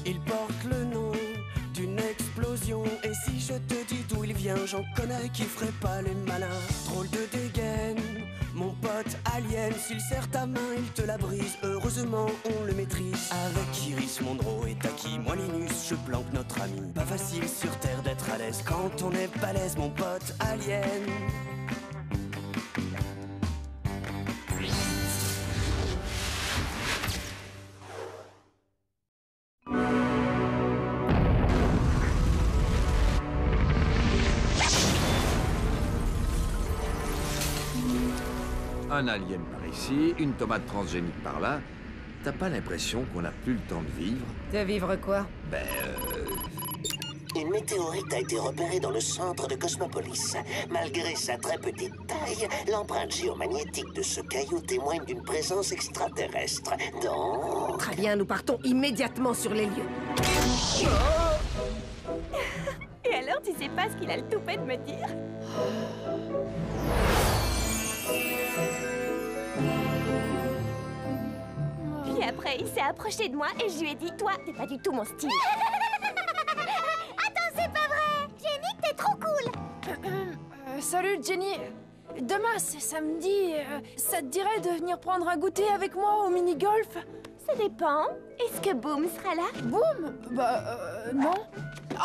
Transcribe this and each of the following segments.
Il porte le nom d'une explosion. Et si je te dis d'où il vient, j'en connais qui ferait pas les malins. Drôle de dégaine, mon pote alien. S'il serre ta main, il te la brise. Heureusement, on le maîtrise. Avec Iris, Mondro et Taki, moi Linus, je planque notre ami. Pas facile sur Terre d'être à l'aise quand on est balèze, mon pote alien. Un alien par ici, une tomate transgénique par là. T'as pas l'impression qu'on a plus le temps de vivre? De vivre quoi? Une météorite a été repérée dans le centre de Cosmopolis. Malgré sa très petite taille, l'empreinte géomagnétique de ce caillou témoigne d'une présence extraterrestre. Donc... Très bien, nous partons immédiatement sur les lieux. Et alors, tu sais pas ce qu'il a le toupet de me dire? Puis après, il s'est approché de moi et je lui ai dit « Toi, t'es pas du tout mon style !» Attends, c'est pas vrai! Jenny, t'es trop cool! Salut, Jenny. Demain, c'est samedi. Ça te dirait de venir prendre un goûter avec moi au mini-golf? Ça dépend. Est-ce que Boom sera là? Boum? Non.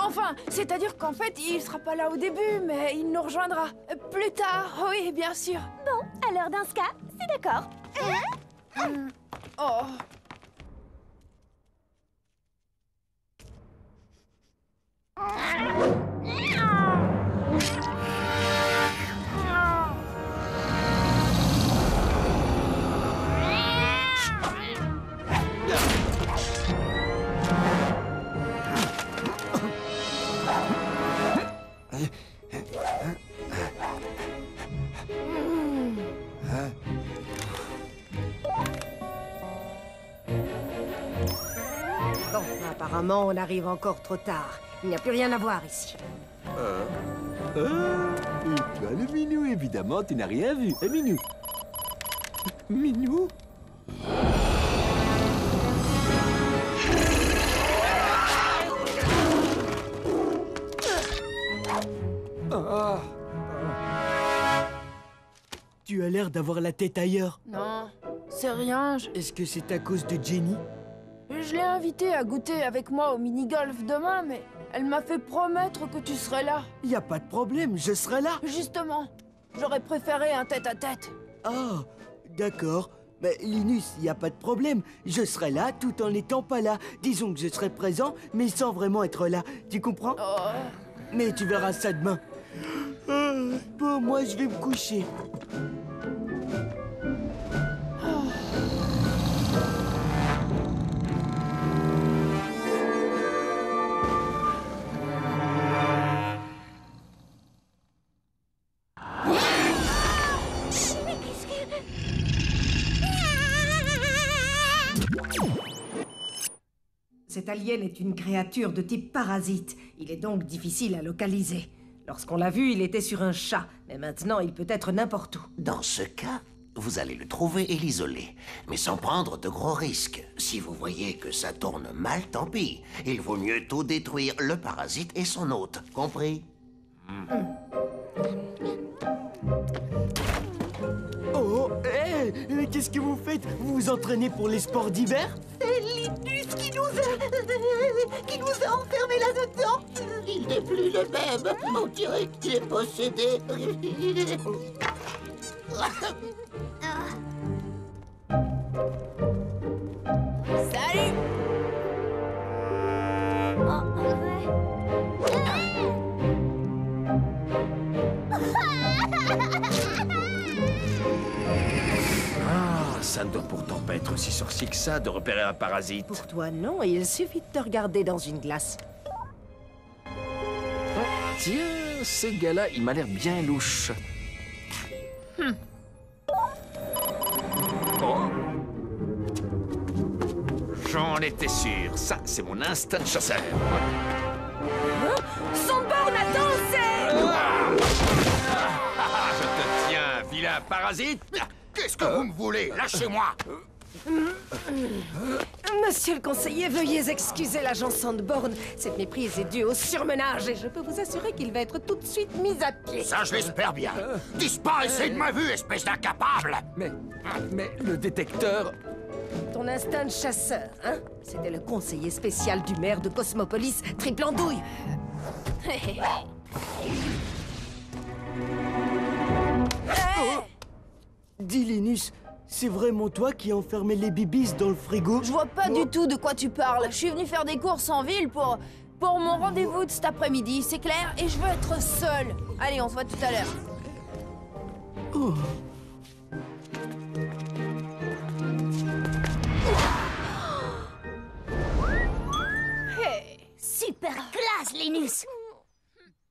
Enfin, c'est-à-dire qu'en fait, il sera pas là au début, mais il nous rejoindra. Plus tard, oui, bien sûr. Bon, alors dans ce cas, c'est d'accord. Oh. Bon, apparemment, on arrive encore trop tard. Il n'y a plus rien à voir ici. Et toi, le minou, évidemment, tu n'as rien vu, hein, minou? Minou? Tu as l'air d'avoir la tête ailleurs. Non, c'est rien. Est-ce que c'est à cause de Jenny? Je l'ai invitée à goûter avec moi au mini-golf demain, mais elle m'a fait promettre que tu serais là. Y a pas de problème, je serai là. Justement, j'aurais préféré un tête-à-tête. Ah, d'accord. Mais Linus, y a pas de problème. Je serai là tout en n'étant pas là. Disons que je serai présent, mais sans vraiment être là. Tu comprends? Oh. Mais tu verras ça demain. Bon, moi, je vais me coucher. Cet alien est une créature de type parasite. Il est donc difficile à localiser. Lorsqu'on l'a vu, il était sur un chat, mais maintenant il peut être n'importe où. Dans ce cas, vous allez le trouver et l'isoler, mais sans prendre de gros risques. Si vous voyez que ça tourne mal, tant pis. Il vaut mieux tout détruire, le parasite et son hôte. Compris? Oh, hé, qu'est-ce que vous faites? Vous vous entraînez pour les sports d'hiver? C'est Linus qui nous a enfermés là-dedans! Il n'est plus le même. On dirait qu'il est possédé. Salut! Ça ne doit pourtant pas être aussi sorcier que ça de repérer un parasite. Pour toi, non, il suffit de te regarder dans une glace. Tiens, ce gars-là, il m'a l'air bien louche. Oh. J'en étais sûr. Ça, c'est mon instinct de chasseur. Son borne à danser! Je te tiens, vilain parasite. Qu'est-ce que vous me voulez? Lâchez-moi! Monsieur le conseiller, veuillez excuser l'agent Sandborn. Cette méprise est due au surmenage et je peux vous assurer qu'il va être tout de suite mis à pied. Ça, je l'espère bien. Disparaissez de ma vue, espèce d'incapable! Mais le détecteur... Ton instinct de chasseur, hein? C'était le conseiller spécial du maire de Cosmopolis, Triple Andouille. Dis, Linus, c'est vraiment toi qui as enfermé les bibis dans le frigo? Je vois pas du tout de quoi tu parles. Je suis venu faire des courses en ville pour mon rendez-vous de cet après-midi, c'est clair? Et je veux être seule. Allez, on se voit tout à l'heure. Oh. Super classe, Linus!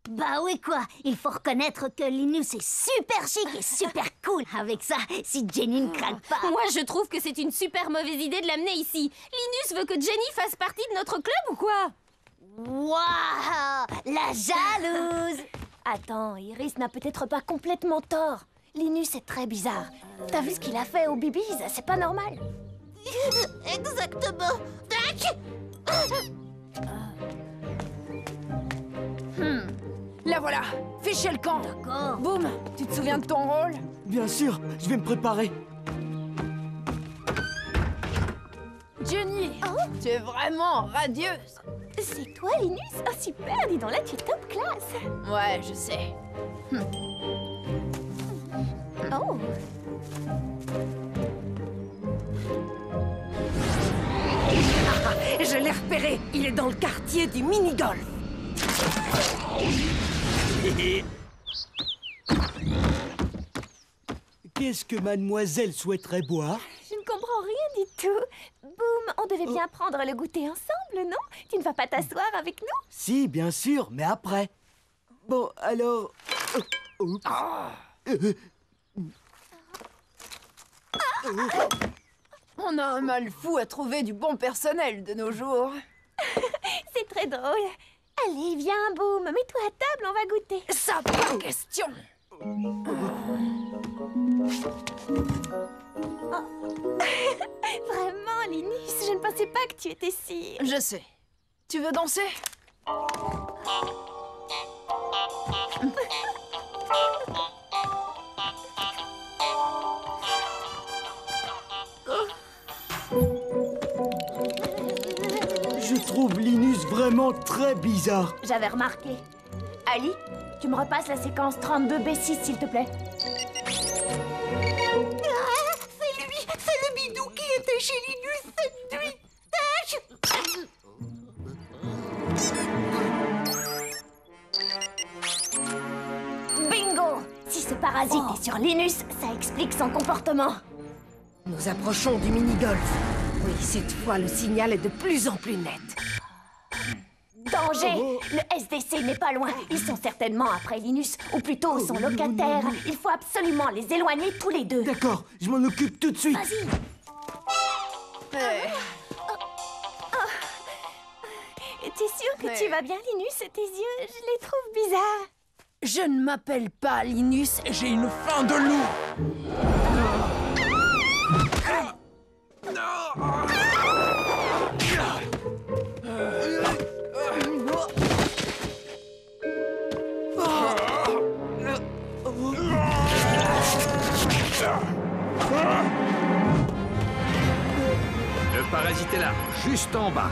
Bah oui quoi, il faut reconnaître que Linus est super chic et super cool. Avec ça, si Jenny ne craque pas... Moi, je trouve que c'est une super mauvaise idée de l'amener ici. Linus veut que Jenny fasse partie de notre club ou quoi? Waouh! La jalouse! Attends, Iris n'a peut-être pas complètement tort. Linus est très bizarre. T'as vu ce qu'il a fait aux bibis? C'est pas normal. Exactement! La voilà, fichez le camp. D'accord. Boum, tu te souviens de ton rôle? Bien sûr, je vais me préparer. Jenny, tu es vraiment radieuse. C'est toi, Linus? Oh, super, dis donc là, tu es top classe. Ouais, je sais. Oh. Je l'ai repéré, il est dans le quartier du mini-golf. Qu'est-ce que mademoiselle souhaiterait boire? Je ne comprends rien du tout. Boum, on devait bien prendre le goûter ensemble, non? Tu ne vas pas t'asseoir avec nous? Si, bien sûr, mais après. Bon, alors... Oups. On a un mal fou à trouver du bon personnel de nos jours. C'est très drôle. Allez, viens, Boum, mets-toi à table, on va goûter. Ça, pas question. Vraiment, Linus, je ne pensais pas que tu étais si... Je sais. Tu veux danser? Je trouve Linus vraiment très bizarre. J'avais remarqué. Ali, tu me repasses la séquence 32B6, s'il te plaît. C'est le bidou qui était chez Linus cette nuit. Bingo! Si ce parasite est sur Linus, ça explique son comportement. Nous approchons du mini-golf. Oui, cette fois, le signal est de plus en plus net. Danger! Le SDC n'est pas loin. Ils sont certainement après Linus, ou plutôt son locataire. Il faut absolument les éloigner tous les deux. D'accord, je m'en occupe tout de suite. Vas-y! T'es sûr que tu vas bien, Linus? Tes yeux, je les trouve bizarres. Je ne m'appelle pas Linus et j'ai une faim de loup. Le parasite est là, juste en bas.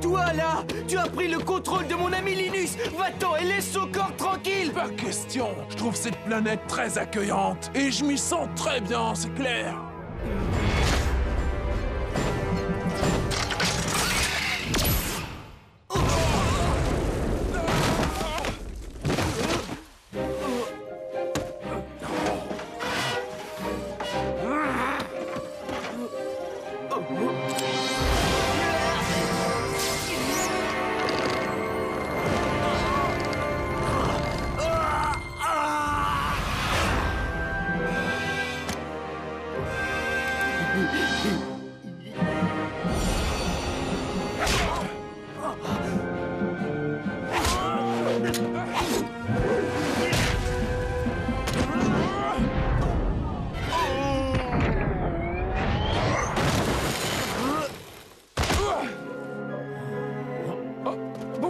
Toi là, tu as pris le contrôle de mon ami Linus. Va-t'en et laisse son corps tranquille. Pas question. Je trouve cette planète très accueillante. Et je m'y sens très bien, c'est clair.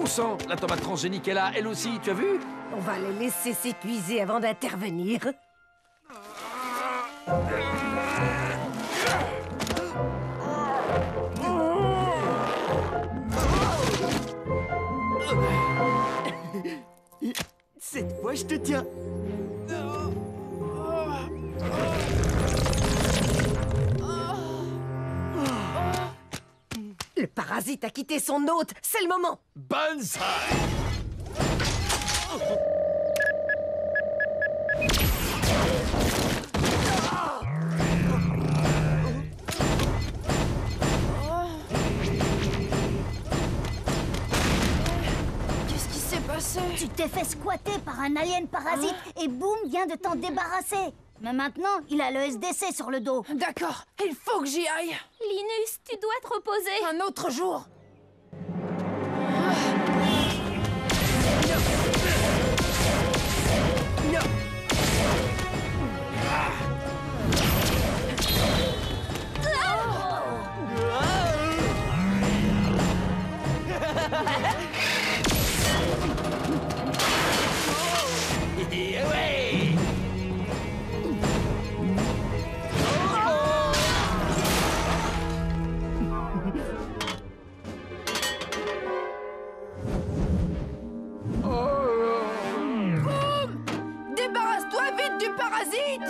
sang, la tomate transgénique est là, elle aussi, tu as vu? On va les laisser s'épuiser avant d'intervenir. Cette fois, je te tiens. Le parasite a quitté son hôte, c'est le moment. Banzai! Qu'est-ce qui s'est passé? Tu t'es fait squatter par un alien parasite et Boom vient de t'en débarrasser. Mais maintenant, il a le SDC sur le dos. D'accord, il faut que j'y aille. Linus, tu dois te reposer. Un autre jour. Débarrasse-toi vite du parasite!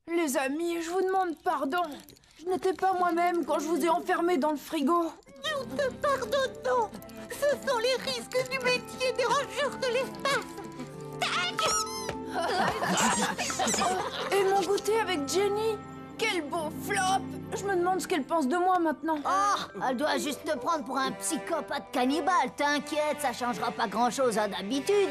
Les amis, je vous demande pardon. Je n'étais pas moi-même quand je vous ai enfermé dans le frigo. Nous te pardonnons. Ce sont les risques du métier des rangeurs de l'espace. Et mon goûter avec Jenny? Quel beau flop! Je me demande ce qu'elle pense de moi maintenant. Oh, elle doit juste te prendre pour un psychopathe cannibale. T'inquiète, ça changera pas grand-chose à d'habitude.